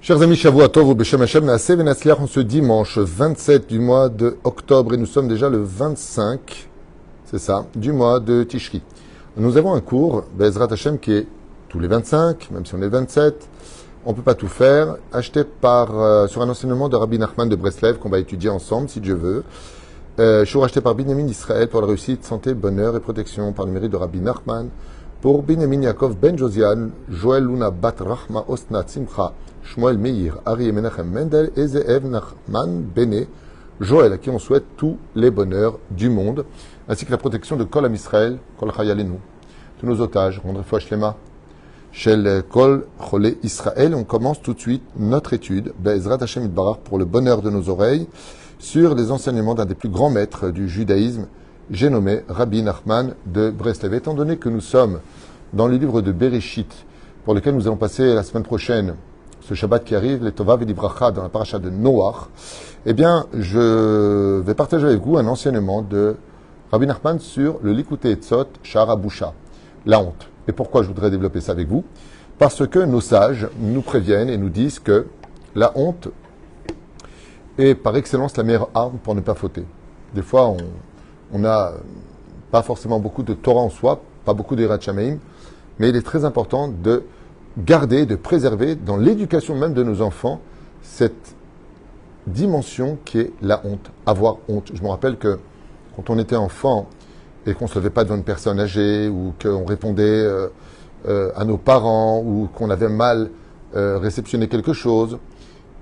Chers amis, Shavua Tov ou Beshem Hashem, Naaseh Venatzliach, en ce dimanche 27 du mois de octobre, et nous sommes déjà le 25, c'est ça, du mois de Tishri. Nous avons un cours, Be'ezrat Hashem, qui est tous les 25, même si on est le 27, on ne peut pas tout faire, acheté sur un enseignement de Rabbi Nachman de Breslev, qu'on va étudier ensemble, si Dieu veut. Jour acheté par Binyamin Israël pour la réussite, santé, bonheur et protection, par le mérite de Rabbi Nachman, pour Binyamin Yaakov Ben Josian, Joël Luna Bat Rahma Osna Tzimcha, Shmuel Meir, Ari Menachem Mendel, Ezeev Nachman Bene, Joël, à qui on souhaite tous les bonheurs du monde, ainsi que la protection de Kol Am Israël, Kol Chayalenu, tous nos otages, rendre foi Shlema, Shel Kol Chole Israël. On commence tout de suite notre étude, Be'ezrat Hashem Itbarach, pour le bonheur de nos oreilles, sur les enseignements d'un des plus grands maîtres du judaïsme, j'ai nommé Rabbi Nachman de Breslev. Étant donné que nous sommes dans le livre de Bereshit, pour lequel nous allons passer la semaine prochaine, ce Shabbat qui arrive, les Tovav et l'Ibracha, dans la paracha de Noach, eh bien, je vais partager avec vous un enseignement de Rabbi Nachman sur le Likutei Etzot Sha'ar HaBusha, la honte. Et pourquoi je voudrais développer ça avec vous? Parce que nos sages nous préviennent et nous disent que la honte est par excellence la meilleure arme pour ne pas fauter. Des fois, on n'a pas forcément beaucoup de Torah en soi, pas beaucoup d'Yirat Shamayim, mais il est très important de garder, de préserver dans l'éducation même de nos enfants cette dimension qui est la honte, avoir honte. Je me rappelle que quand on était enfant et qu'on ne se levait pas devant une personne âgée ou qu'on répondait à nos parents ou qu'on avait mal réceptionné quelque chose,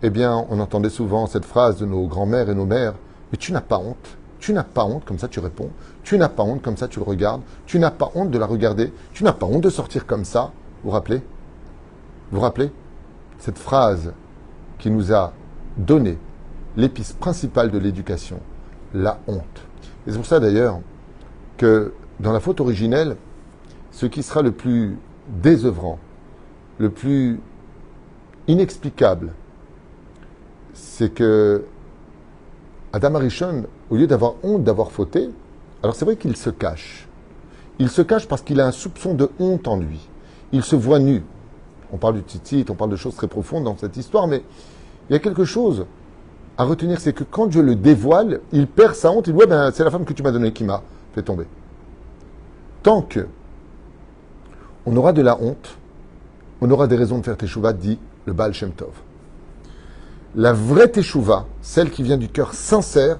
eh bien on entendait souvent cette phrase de nos grands-mères et nos mères: « Mais tu n'as pas honte. Tu n'as pas honte, comme ça tu réponds. Tu n'as pas honte, comme ça tu le regardes. Tu n'as pas honte de la regarder. Tu n'as pas honte de sortir comme ça. » Vous vous rappelez? Vous vous rappelez cette phrase qui nous a donné l'épice principale de l'éducation, la honte. Et c'est pour ça d'ailleurs que dans la faute originelle, ce qui sera le plus désœuvrant, le plus inexplicable, c'est que Adam Arishon, au lieu d'avoir honte d'avoir fauté, alors c'est vrai qu'il se cache. Il se cache parce qu'il a un soupçon de honte en lui. Il se voit nu. On parle du tzitzit, on parle de choses très profondes dans cette histoire, mais il y a quelque chose à retenir, c'est que quand Dieu le dévoile, il perd sa honte, il dit « Ouais, ben, c'est la femme que tu m'as donnée qui m'a fait tomber. » Tant que on aura de la honte, on aura des raisons de faire teshuva, dit le Baal Shem Tov. La vraie teshuva, celle qui vient du cœur sincère,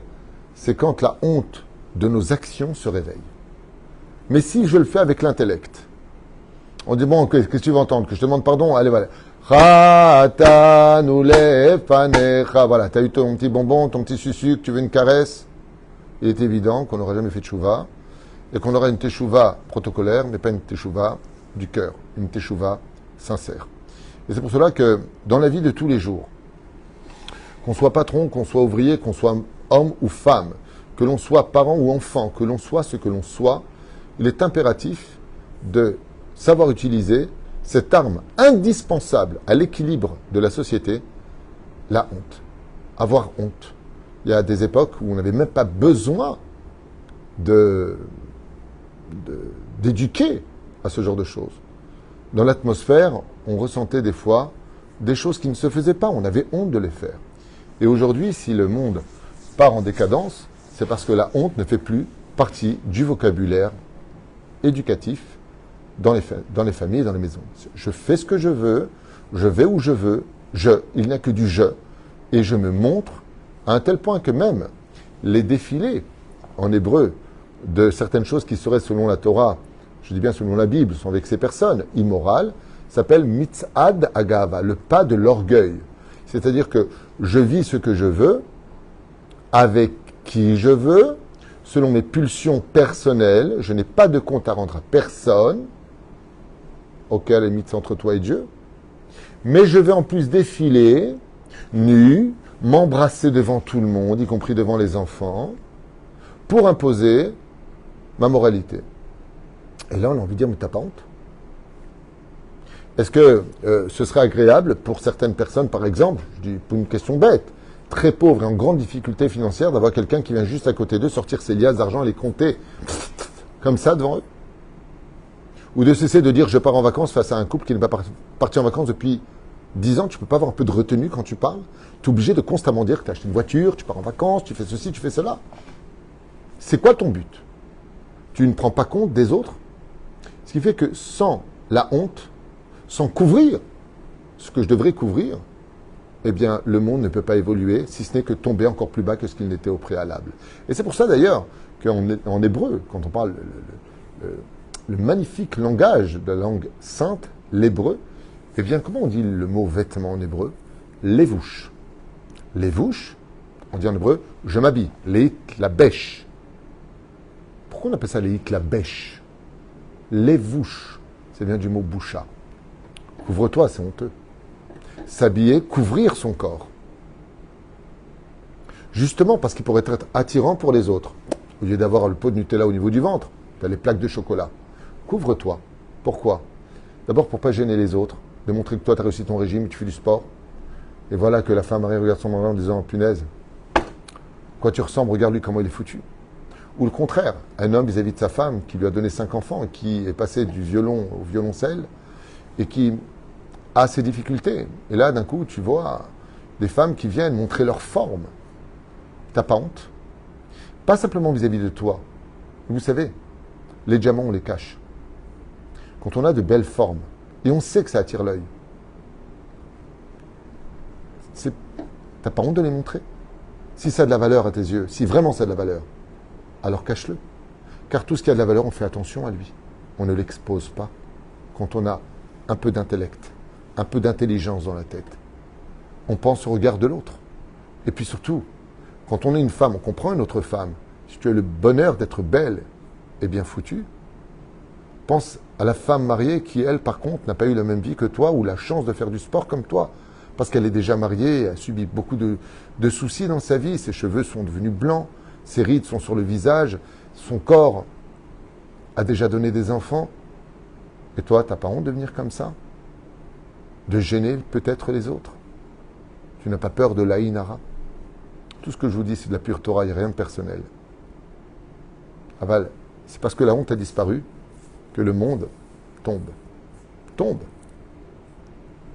c'est quand la honte de nos actions se réveille. Mais si je le fais avec l'intellect, on dit, bon, qu'est-ce que tu veux entendre? Que je te demande pardon? Allez, voilà. Voilà, tu as eu ton petit bonbon, ton petit sucre, tu veux une caresse? Il est évident qu'on n'aura jamais fait de teshuva et qu'on aura une teshuva protocolaire, mais pas une teshuva du cœur, une teshuva sincère. Et c'est pour cela que dans la vie de tous les jours, qu'on soit patron, qu'on soit ouvrier, qu'on soit homme ou femme, que l'on soit parent ou enfant, que l'on soit ce que l'on soit, il est impératif de savoir utiliser cette arme indispensable à l'équilibre de la société, la honte. Avoir honte. Il y a des époques où on n'avait même pas besoin d'éduquer à ce genre de choses. Dans l'atmosphère, on ressentait des fois des choses qui ne se faisaient pas, on avait honte de les faire. Et aujourd'hui, si le monde part en décadence, c'est parce que la honte ne fait plus partie du vocabulaire éducatif dans les familles et dans les maisons. Je fais ce que je veux, je vais où je veux, il n'y a que du je, et je me montre à un tel point que même les défilés en hébreu de certaines choses qui seraient selon la Torah, je dis bien selon la Bible, sans vexer personne, immorales, s'appelle mitzad agava, le pas de l'orgueil. C'est-à-dire que je vis ce que je veux, avec qui je veux, selon mes pulsions personnelles, je n'ai pas de compte à rendre à personne, auquel à la limite c'est entre toi et Dieu, mais je vais en plus défiler, nu, m'embrasser devant tout le monde, y compris devant les enfants, pour imposer ma moralité. Et là, on a envie de dire, mais t'as pas honte? Est-ce que ce serait agréable pour certaines personnes, par exemple, je dis pour une question bête, très pauvres et en grande difficulté financière, d'avoir quelqu'un qui vient juste à côté d'eux sortir ses liasses d'argent et les compter comme ça devant eux? Ou de cesser de dire je pars en vacances face à un couple qui n'est pas parti en vacances depuis 10 ans, tu ne peux pas avoir un peu de retenue quand tu parles. Tu es obligé de constamment dire que tu as acheté une voiture, tu pars en vacances, tu fais ceci, tu fais cela. C'est quoi ton but? Tu ne prends pas compte des autres. Ce qui fait que sans la honte, sans couvrir ce que je devrais couvrir, eh bien, le monde ne peut pas évoluer, si ce n'est que tomber encore plus bas que ce qu'il n'était au préalable. Et c'est pour ça d'ailleurs qu'en hébreu, quand on parle le magnifique langage de la langue sainte, l'hébreu, eh bien, comment on dit le mot vêtement en hébreu? Levouche. Levouche, on dit en hébreu, je m'habille. Leik la bêche. Pourquoi on appelle ça leik la bêche? Levouche, c'est bien du mot boucha. Couvre-toi, c'est honteux. S'habiller, couvrir son corps. Justement parce qu'il pourrait être attirant pour les autres. Au lieu d'avoir le pot de Nutella au niveau du ventre, tu as les plaques de chocolat. Couvre-toi. Pourquoi? D'abord pour ne pas gêner les autres, de montrer que toi tu as réussi ton régime, tu fais du sport. Et voilà que la femme arrive, regarde son mari en disant, punaise, quoi tu ressembles, regarde-lui comment il est foutu. Ou le contraire, un homme vis-à-vis de sa femme qui lui a donné 5 enfants et qui est passé du violon au violoncelle et qui a ses difficultés. Et là, d'un coup, tu vois des femmes qui viennent montrer leur forme. T'as pas honte? Pas simplement vis-à-vis de toi. Vous savez, les diamants, on les cache. Quand on a de belles formes, et on sait que ça attire l'œil, t'as pas honte de les montrer? Si ça a de la valeur à tes yeux, si vraiment ça a de la valeur, alors cache-le. Car tout ce qui a de la valeur, on fait attention à lui. On ne l'expose pas. Quand on a un peu d'intellect, un peu d'intelligence dans la tête, on pense au regard de l'autre. Et puis surtout, quand on est une femme, on comprend une autre femme. Si tu as le bonheur d'être belle et bien foutue, pense à la femme mariée qui, elle, par contre, n'a pas eu la même vie que toi ou la chance de faire du sport comme toi. Parce qu'elle est déjà mariée, a subi beaucoup de soucis dans sa vie. Ses cheveux sont devenus blancs, ses rides sont sur le visage, son corps a déjà donné des enfants. Et toi, t'as pas honte de venir comme ça? De gêner peut-être les autres? Tu n'as pas peur de l'Aïnara? Tout ce que je vous dis, c'est de la pure Torah, il n'y a rien de personnel. Aval, c'est parce que la honte a disparu que le monde tombe. Tombe.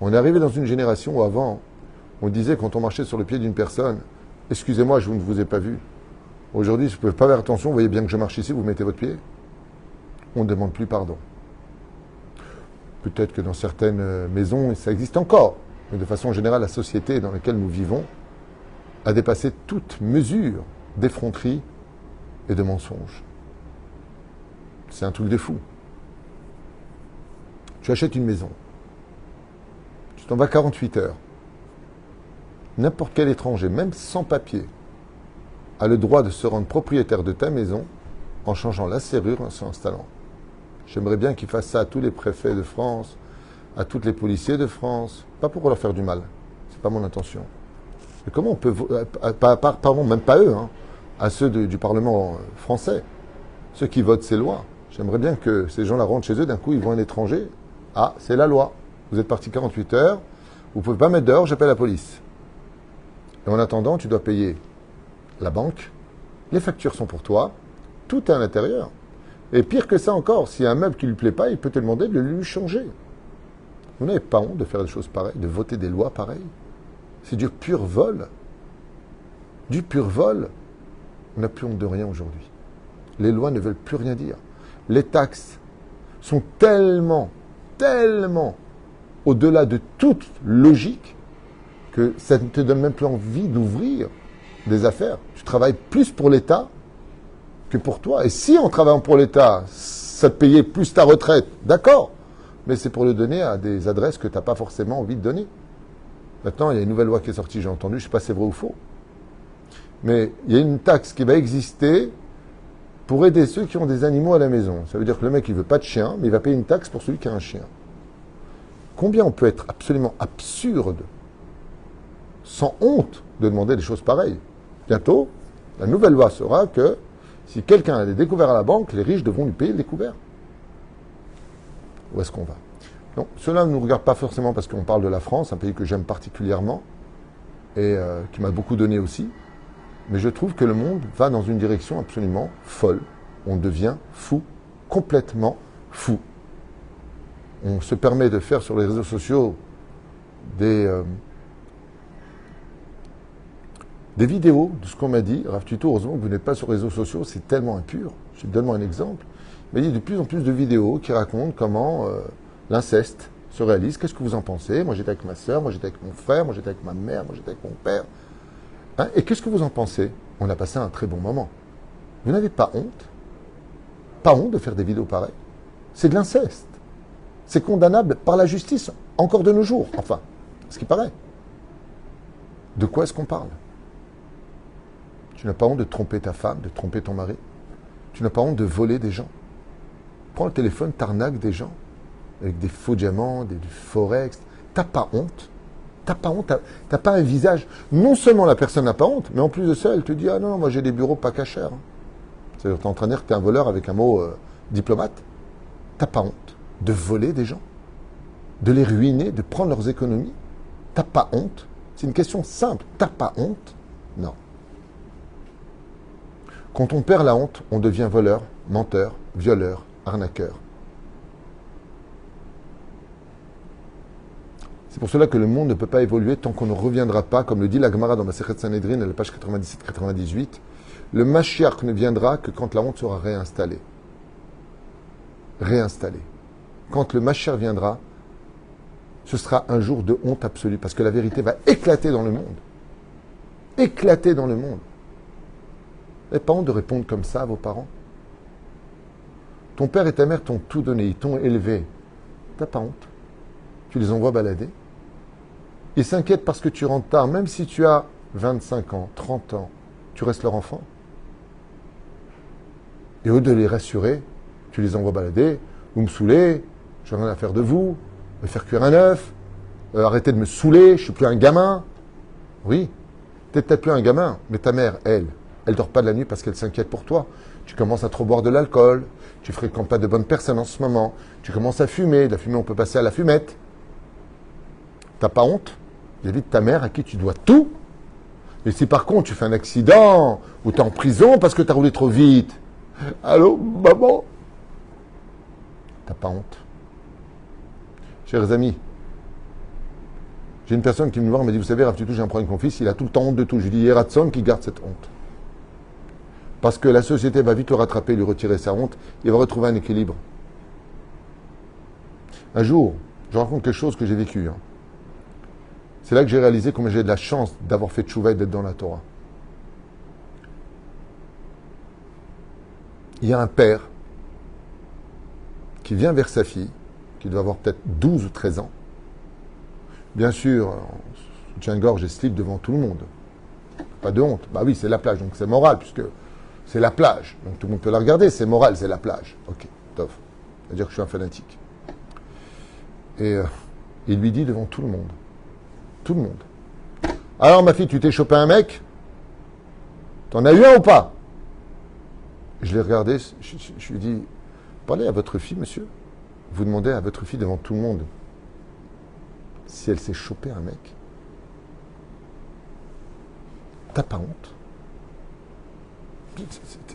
On est arrivé dans une génération où avant, on disait quand on marchait sur le pied d'une personne, excusez-moi, je ne vous ai pas vu. Aujourd'hui, si vous ne pouvez pas faire attention, vous voyez bien que je marche ici, vous mettez votre pied. On ne demande plus pardon. Peut-être que dans certaines maisons, ça existe encore. Mais de façon générale, la société dans laquelle nous vivons a dépassé toute mesure d'effronterie et de mensonges. C'est un truc de fou. Tu achètes une maison. Tu t'en vas 48 heures. N'importe quel étranger, même sans papier, a le droit de se rendre propriétaire de ta maison en changeant la serrure, en s'installant. J'aimerais bien qu'ils fassent ça à tous les préfets de France, à tous les policiers de France, pas pour leur faire du mal. C'est pas mon intention. Mais comment on peut, pardon, même pas eux, hein, à ceux du Parlement français, ceux qui votent ces lois. J'aimerais bien que ces gens-là rentrent chez eux, d'un coup ils voient un étranger. Ah, c'est la loi. Vous êtes parti 48 heures, vous ne pouvez pas mettre dehors, j'appelle la police. Et en attendant, tu dois payer la banque, les factures sont pour toi, tout est à l'intérieur. Et pire que ça encore, s'il y a un meuble qui ne lui plaît pas, il peut te demander de lui changer. Vous n'avez pas honte de faire des choses pareilles, de voter des lois pareilles? C'est du pur vol. Du pur vol. On n'a plus honte de rien aujourd'hui. Les lois ne veulent plus rien dire. Les taxes sont tellement au-delà de toute logique que ça ne te donne même plus envie d'ouvrir des affaires. Tu travailles plus pour l'État que pour toi. Et si en travaillant pour l'État, ça te payait plus ta retraite, d'accord, mais c'est pour le donner à des adresses que tu n'as pas forcément envie de donner. Maintenant, il y a une nouvelle loi qui est sortie, j'ai entendu, je ne sais pas si c'est vrai ou faux. Mais il y a une taxe qui va exister pour aider ceux qui ont des animaux à la maison. Ça veut dire que le mec, il ne veut pas de chien, mais il va payer une taxe pour celui qui a un chien. Combien on peut être absolument absurde, sans honte, de demander des choses pareilles? Bientôt, la nouvelle loi sera que si quelqu'un a des découverts à la banque, les riches devront lui payer le découvert. Où est-ce qu'on va? Donc, cela ne nous regarde pas forcément parce qu'on parle de la France, un pays que j'aime particulièrement et qui m'a beaucoup donné aussi. Mais je trouve que le monde va dans une direction absolument folle. On devient fou, complètement fou. On se permet de faire sur les réseaux sociaux des vidéos de ce qu'on m'a dit. Rav Tuto, heureusement que vous n'êtes pas sur les réseaux sociaux, c'est tellement impur. Je donne moi un exemple. Il m'a dit de plus en plus de vidéos qui racontent comment l'inceste se réalise. Qu'est-ce que vous en pensez? Moi j'étais avec ma soeur, moi j'étais avec mon frère, moi j'étais avec ma mère, moi j'étais avec mon père. Hein? Et qu'est-ce que vous en pensez? On a passé un très bon moment. Vous n'avez pas honte? Pas honte de faire des vidéos pareilles? C'est de l'inceste. C'est condamnable par la justice, encore de nos jours. Enfin, ce qui paraît. De quoi est-ce qu'on parle? Tu n'as pas honte de tromper ta femme, de tromper ton mari? Tu n'as pas honte de voler des gens? Prends le téléphone, t'arnaques des gens avec des faux diamants, du forex. T'as pas honte? T'as pas honte? T'as pas un visage? Non seulement la personne n'a pas honte, mais en plus de ça, elle te dit « Ah non, moi j'ai des bureaux pas cachers. » C'est-à-dire, t'es en train de dire que t'es un voleur avec un mot diplomate. T'as pas honte de voler des gens? De les ruiner, de prendre leurs économies? T'as pas honte? C'est une question simple. T'as pas honte? Non. Quand on perd la honte, on devient voleur, menteur, violeur, arnaqueur. C'est pour cela que le monde ne peut pas évoluer tant qu'on ne reviendra pas, comme le dit la Gemara dans Masechet Sanhedrin, à la page 97-98, le Mashiach ne viendra que quand la honte sera réinstallée. Réinstallée. Quand le Mashiach viendra, ce sera un jour de honte absolue, parce que la vérité va éclater dans le monde. Éclater dans le monde. Vous n'avez pas honte de répondre comme ça à vos parents? Ton père et ta mère t'ont tout donné, ils t'ont élevé. T'as pas honte? Tu les envoies balader? Ils s'inquiètent parce que tu rentres tard, même si tu as 25 ans, 30 ans, tu restes leur enfant. Et au lieu de les rassurer, tu les envoies balader. Vous me saoulez, j'ai rien à faire de vous, me faire cuire un œuf, arrêtez de me saouler, je suis plus un gamin. Oui, t'es peut-être plus un gamin, mais ta mère, elle dort pas de la nuit parce qu'elle s'inquiète pour toi. Tu commences à trop boire de l'alcool, tu fréquentes pas de bonnes personnes en ce moment, tu commences à fumer, de la fumée on peut passer à la fumette. T'as pas honte vis-à-vis de ta mère à qui tu dois tout? Et si par contre tu fais un accident ou tu es en prison parce que tu as roulé trop vite, allô, maman? T'as pas honte? Chers amis, j'ai une personne qui me voir et me dit, vous savez, Rav Tutu, j'ai un problème avec mon fils, il a tout le temps honte de tout. Je lui dis, Yeratson qui garde cette honte. Parce que la société va vite le rattraper, lui retirer sa honte, il va retrouver un équilibre. Un jour, je raconte quelque chose que j'ai vécu. C'est là que j'ai réalisé combien j'ai de la chance d'avoir fait tchouva et d'être dans la Torah. Il y a un père qui vient vers sa fille, qui doit avoir peut-être 12 ou 13 ans. Bien sûr, soutien-gorge et slip devant tout le monde. Pas de honte. Bah oui, c'est la plage, donc c'est moral, puisque c'est la plage. Donc tout le monde peut la regarder, c'est moral, c'est la plage. Ok, top. C'est-à-dire que je suis un fanatique. Et il lui dit devant tout le monde. Tout le monde. Alors ma fille, tu t'es chopé un mec? T'en as eu un ou pas? Je l'ai regardé, je lui ai dit, parlez à votre fille, monsieur. Vous demandez à votre fille devant tout le monde si elle s'est chopé un mec. T'as pas honte?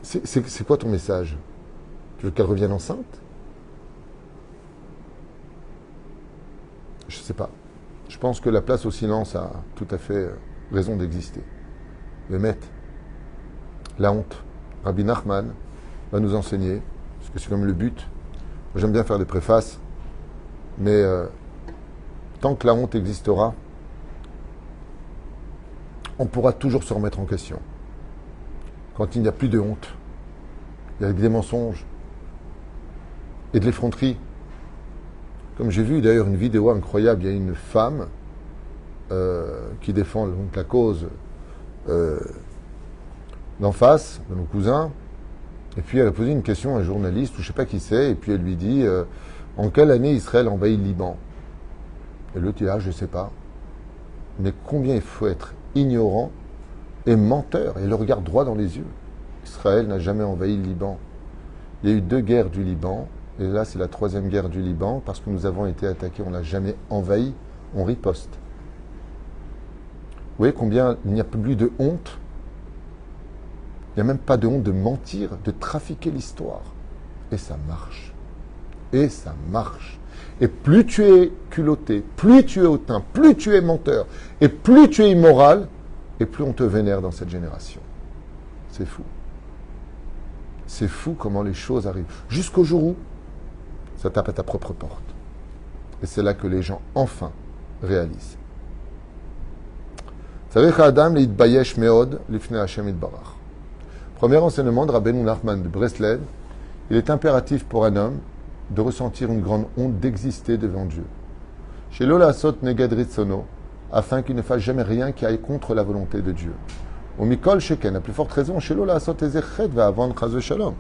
C'est quoi ton message? Tu veux qu'elle revienne enceinte? Je sais pas. Je pense que la place au silence a tout à fait raison d'exister. Le maître, la honte. Rabbi Nachman va nous enseigner, parce que c'est comme le but. Moi, j'aime bien faire des préfaces, mais tant que la honte existera, on pourra toujours se remettre en question. Quand il n'y a plus de honte, il y a des mensonges et de l'effronterie. Comme j'ai vu d'ailleurs une vidéo incroyable, il y a une femme qui défend donc la cause d'en face, de nos cousins, et puis elle a posé une question à un journaliste, ou je ne sais pas qui c'est, et puis elle lui dit en quelle année Israël envahit le Liban? Et l'autre dit je ne sais pas. Mais combien il faut être ignorant et menteur, et le regarde droit dans les yeux. Israël n'a jamais envahi le Liban. Il y a eu 2 guerres du Liban, et là c'est la 3e guerre du Liban, parce que nous avons été attaqués, on n'a jamais envahi, on riposte. Vous voyez combien il n'y a plus de honte? Il n'y a même pas de honte de mentir, de trafiquer l'histoire. Et ça marche. Et ça marche. Et plus tu es culotté, plus tu es hautain, plus tu es menteur, et plus tu es immoral, et plus on te vénère dans cette génération. C'est fou. C'est fou comment les choses arrivent. Jusqu'au jour où ça tape à ta propre porte. Et c'est là que les gens, enfin, réalisent. Premier enseignement de Rabbeinu Nachman de Breslev, il est impératif pour un homme de ressentir une grande honte d'exister devant Dieu. Chez Lola Asot Neged Ritzono, afin qu'il ne fasse jamais rien qui aille contre la volonté de Dieu. Au Mikol Sheken, à plus forte raison, chez Lola Asot Ezechet va avant Chaz Shalom.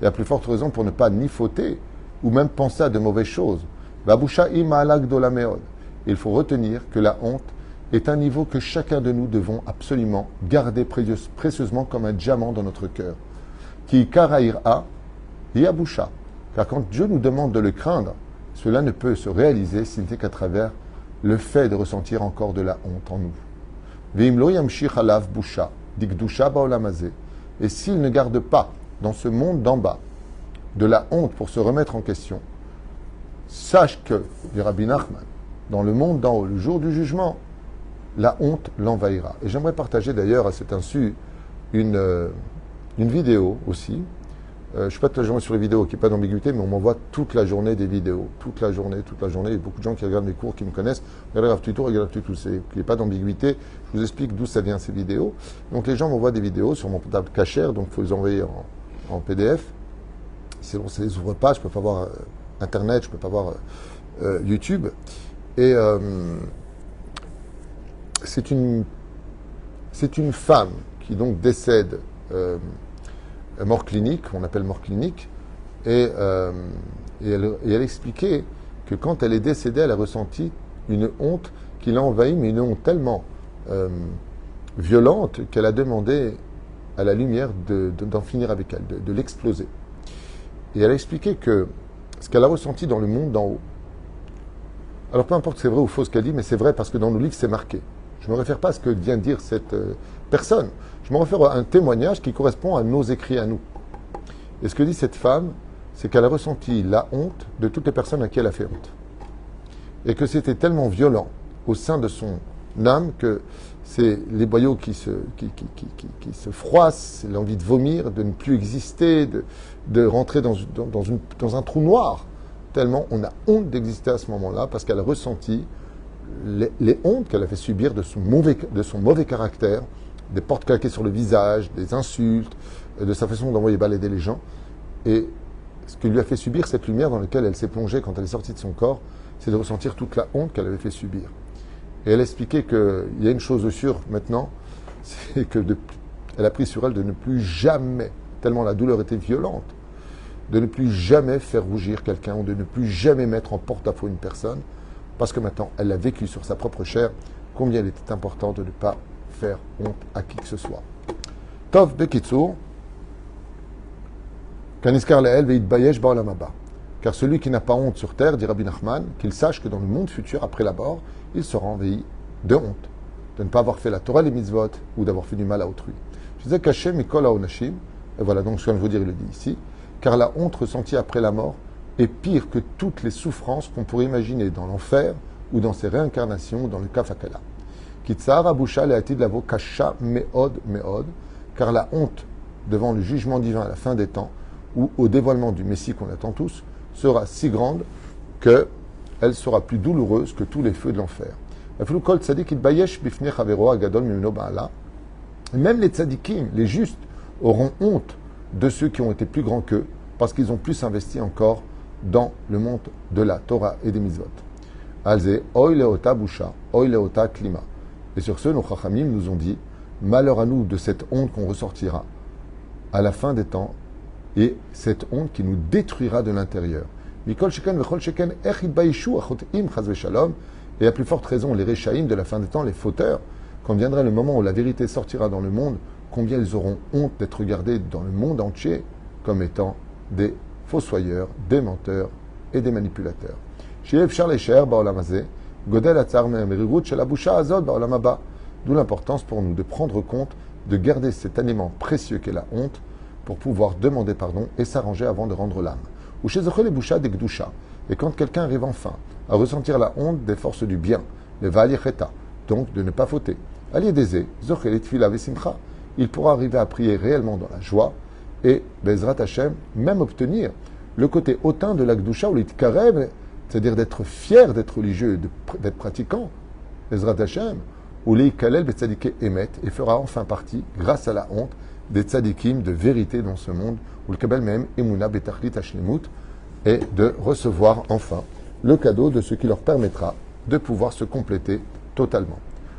Et à plus forte raison pour ne pas ni fauter ou même penser à de mauvaises choses. Babusha Imaalak Dolameod. Il faut retenir que la honte est un niveau que chacun de nous devons absolument garder précieusement comme un diamant dans notre cœur. Qui karaïra Yabusha. Car quand Dieu nous demande de le craindre, cela ne peut se réaliser si ce n'est qu'à travers le fait de ressentir encore de la honte en nous. Veimlo yamshich alav busha, dikdusha baolamazé. Et s'il ne garde pas dans ce monde d'en bas de la honte pour se remettre en question, sache que, dit Rabbi Nachman, dans le monde d'en haut, le jour du jugement, la honte l'envahira. Et j'aimerais partager d'ailleurs à cet insu une vidéo aussi. Je ne suis pas toute la journée sur les vidéos, qui n'est pas d'ambiguïté, mais on m'envoie toute la journée des vidéos. Toute la journée. Il y a beaucoup de gens qui regardent mes cours, qui me connaissent. Regardez Rav Tuto, il n'y a pas d'ambiguïté. Je vous explique d'où ça vient ces vidéos. Donc les gens m'envoient des vidéos sur mon portable cachère, donc il faut les envoyer en PDF. Sinon, ça ne les ouvre pas, je ne peux pas voir Internet, je ne peux pas voir YouTube. Et c'est une femme qui donc décède mort clinique, on appelle mort clinique, et elle expliquait que quand elle est décédée, elle a ressenti une honte qui l'a envahie, mais une honte tellement violente qu'elle a demandé à la lumière d'en finir avec elle, de l'exploser. Et elle a expliqué que ce qu'elle a ressenti dans le monde d'en haut, alors peu importe si c'est vrai ou faux ce qu'elle dit, mais c'est vrai parce que dans nos livres c'est marqué. Je ne me réfère pas à ce que vient dire cette personne. Je me réfère à un témoignage qui correspond à nos écrits à nous. Et ce que dit cette femme, c'est qu'elle a ressenti la honte de toutes les personnes à qui elle a fait honte. Et que c'était tellement violent au sein de son âme que c'est les boyaux qui se froissent, l'envie de vomir, de ne plus exister, de rentrer dans un trou noir. Tellement on a honte d'exister à ce moment-là parce qu'elle a ressenti les hontes qu'elle a fait subir de son mauvais caractère, des portes claquées sur le visage, des insultes, de sa façon d'envoyer balader les gens. Et ce qui lui a fait subir cette lumière dans laquelle elle s'est plongée quand elle est sortie de son corps, c'est de ressentir toute la honte qu'elle avait fait subir. Et elle expliquait qu'il y a une chose de sûre maintenant, c'est qu'elle a pris sur elle de ne plus jamais, tellement la douleur était violente, de ne plus jamais faire rougir quelqu'un ou de ne plus jamais mettre en porte-à-faux une personne, parce que maintenant, elle a vécu sur sa propre chair combien il était important de ne pas faire honte à qui que ce soit. Tov Bekitsur, Kaniskar Leel Veit Bayesh Baolam Haba. Car celui qui n'a pas honte sur terre, dit Rabbi Nachman, qu'il sache que dans le monde futur, après la mort, il sera envahi de honte, de ne pas avoir fait la Torah, les mitzvot, ou d'avoir fait du mal à autrui. Je disais Kashem Mikol Haonashim, et voilà donc ce que je viens de vous dire, il le dit ici, car la honte ressentie après la mort est pire que toutes les souffrances qu'on pourrait imaginer dans l'enfer ou dans ses réincarnations ou dans le kafakala. Kitsar Abusha Leatid Lavo Kasha Meod Meod, car la honte devant le jugement divin à la fin des temps ou au dévoilement du Messie qu'on attend tous sera si grande qu'elle sera plus douloureuse que tous les feux de l'enfer. Même les tzadikim, les justes, auront honte de ceux qui ont été plus grands qu'eux parce qu'ils ont plus investi encore dans le monde de la Torah et des mitzvot. Alze, oy leota busha, oy leota klima. Et sur ce, nos chachamim nous ont dit, malheur à nous de cette honte qu'on ressortira à la fin des temps, et cette honte qui nous détruira de l'intérieur. Mikol sheken vechol sheken ech yitbaishu achotim chaz v'shalom. Et à plus forte raison, les réchaïm de la fin des temps, les fauteurs, quand viendra le moment où la vérité sortira dans le monde, combien ils auront honte d'être regardés dans le monde entier comme étant des fossoyeurs, des menteurs et des manipulateurs. D'où l'importance pour nous de prendre compte, de garder cet aliment précieux qu'est la honte pour pouvoir demander pardon et s'arranger avant de rendre l'âme. Et quand quelqu'un arrive enfin à ressentir la honte des forces du bien, le valicheta, donc de ne pas fauter, aliédésé, zochelet tfila vesimcha, il pourra arriver à prier réellement dans la joie et, Bezrat Hashem, même obtenir le côté hautain de l'Akdusha ou l'Itkarev, c'est-à-dire d'être fier d'être religieux, d'être pratiquant, Bezrat Hashem, ou l'Ikalel Betzadike Emet, et fera enfin partie, grâce à la honte, des tzadikim de vérité dans ce monde, ou le Kabel Mem Emuna Betachlit Hashlemut, et de recevoir enfin le cadeau de ce qui leur permettra de pouvoir se compléter totalement.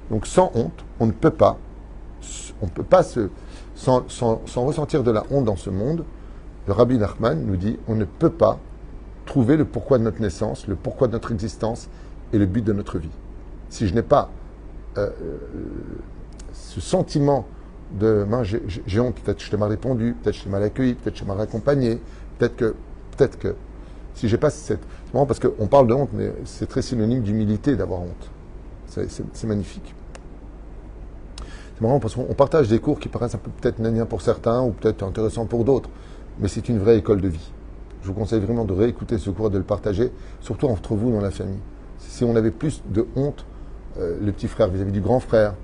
Donc sans honte, on ne peut pas sans ressentir de la honte dans ce monde. Le Rabbi Nachman nous dit, on ne peut pas trouver le pourquoi de notre naissance, le pourquoi de notre existence et le but de notre vie. Si je n'ai pas ce sentiment de j'ai honte, peut-être que je t'ai mal répondu, peut-être que je t'ai mal accueilli, peut-être que je t'ai mal accompagné, peut-être que si j'ai pas cette... C'est marrant parce qu'on parle de honte, mais c'est très synonyme d'humilité d'avoir honte. C'est magnifique. C'est marrant parce qu'on partage des cours qui paraissent un peu peut-être nagnants pour certains ou peut-être intéressants pour d'autres, mais c'est une vraie école de vie. Je vous conseille vraiment de réécouter ce cours et de le partager, surtout entre vous dans la famille. Si on avait plus de honte, le petit frère vis-à-vis du grand frère,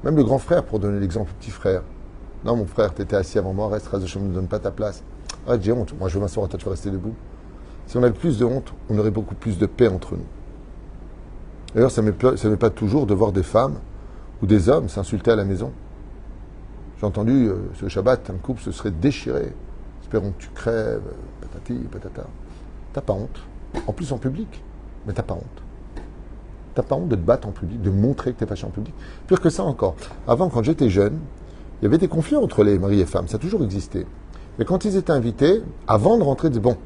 même le grand frère pour donner l'exemple au petit frère. Non, mon frère, tu étais assis avant moi, reste, je ne me donne pas ta place. Arrête, j'ai honte, moi je veux m'asseoir, toi tu vas rester debout. Si on avait plus de honte, on aurait beaucoup plus de paix entre nous. D'ailleurs, ça ne m'est pas toujours de voir des femmes ou des hommes s'insulter à la maison. J'ai entendu ce Shabbat, un couple se serait déchiré. Espérons que tu crèves, patati, patata. T'as pas honte. En plus en public, mais t'as pas honte. T'as pas honte de te battre en public, de montrer que t'es fâché en public. Pire que ça encore. Avant, quand j'étais jeune, il y avait des conflits entre les maris et femmes. Ça a toujours existé. Mais quand ils étaient invités, avant de rentrer, ils disaient, bon,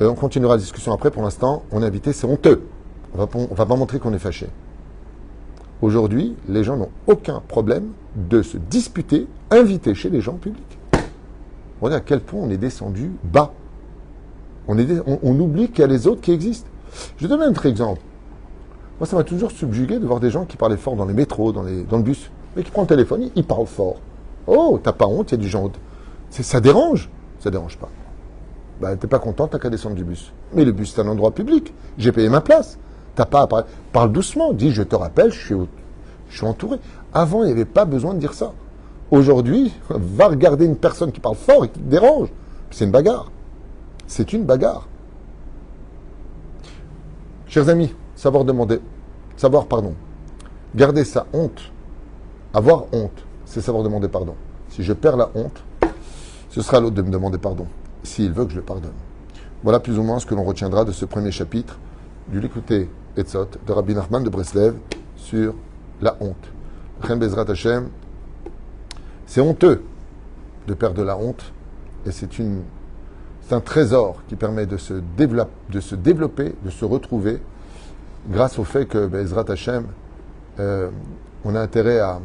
on continuera la discussion après. Pour l'instant, on est invité, c'est honteux. On va pas montrer qu'on est fâché. Aujourd'hui, les gens n'ont aucun problème de se disputer, inviter chez les gens en public. Regardez à quel point on est descendu bas. On oublie qu'il y a les autres qui existent. Je donne un autre exemple. Moi, ça m'a toujours subjugué de voir des gens qui parlaient fort dans les métros, dans le bus, mais qui prennent le téléphone, ils parlent fort. Oh, t'as pas honte, il y a du genre. Ça dérange? Ça dérange pas. Bah, t'es pas content, t'as qu'à descendre du bus. Mais le bus, c'est un endroit public. J'ai payé ma place. T'as pas à parler. Parle doucement. Dis, je te rappelle, je suis entouré. Avant, il n'y avait pas besoin de dire ça. Aujourd'hui, va regarder une personne qui parle fort et qui te dérange. C'est une bagarre. C'est une bagarre. Chers amis, garder sa honte, avoir honte, c'est savoir demander pardon. Si je perds la honte, ce sera à l'autre de me demander pardon, s'il veut que je le pardonne. Voilà plus ou moins ce que l'on retiendra de ce premier chapitre du Likutei Etzot de Rabbi Nachman de Breslev sur la honte. Chen Bezrat Hashem, c'est honteux de perdre la honte et c'est un trésor qui permet de se développer, de se retrouver grâce au fait que Bezrat Hashem, on a intérêt à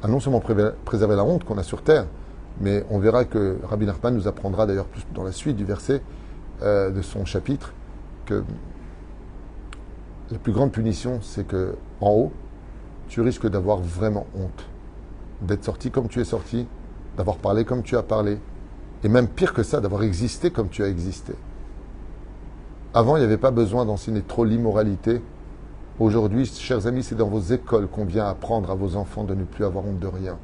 non seulement préserver la honte qu'on a sur terre, mais on verra que Rabbi Nachman nous apprendra d'ailleurs plus dans la suite du verset de son chapitre que la plus grande punition, c'est que en haut, tu risques d'avoir vraiment honte, d'être sorti comme tu es sorti, d'avoir parlé comme tu as parlé, et même pire que ça, d'avoir existé comme tu as existé. Avant, il n'y avait pas besoin d'enseigner trop l'immoralité. Aujourd'hui, chers amis, c'est dans vos écoles qu'on vient apprendre à vos enfants de ne plus avoir honte de rien.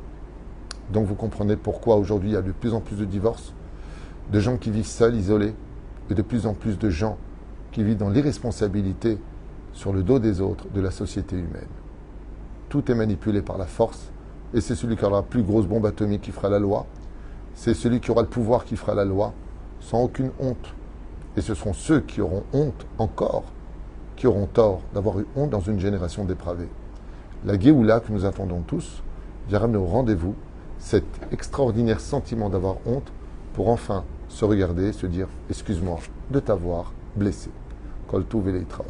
Donc vous comprenez pourquoi aujourd'hui il y a de plus en plus de divorces, de gens qui vivent seuls, isolés, et de plus en plus de gens qui vivent dans l'irresponsabilité sur le dos des autres de la société humaine. Tout est manipulé par la force, et c'est celui qui aura la plus grosse bombe atomique qui fera la loi. C'est celui qui aura le pouvoir qui fera la loi, sans aucune honte. Et ce seront ceux qui auront honte encore, qui auront tort d'avoir eu honte dans une génération dépravée. La Géoula que nous attendons tous viendra nous au rendez-vous, cet extraordinaire sentiment d'avoir honte pour enfin se regarder et se dire « Excuse-moi de t'avoir blessé ». Kol Tuv et Leittraot.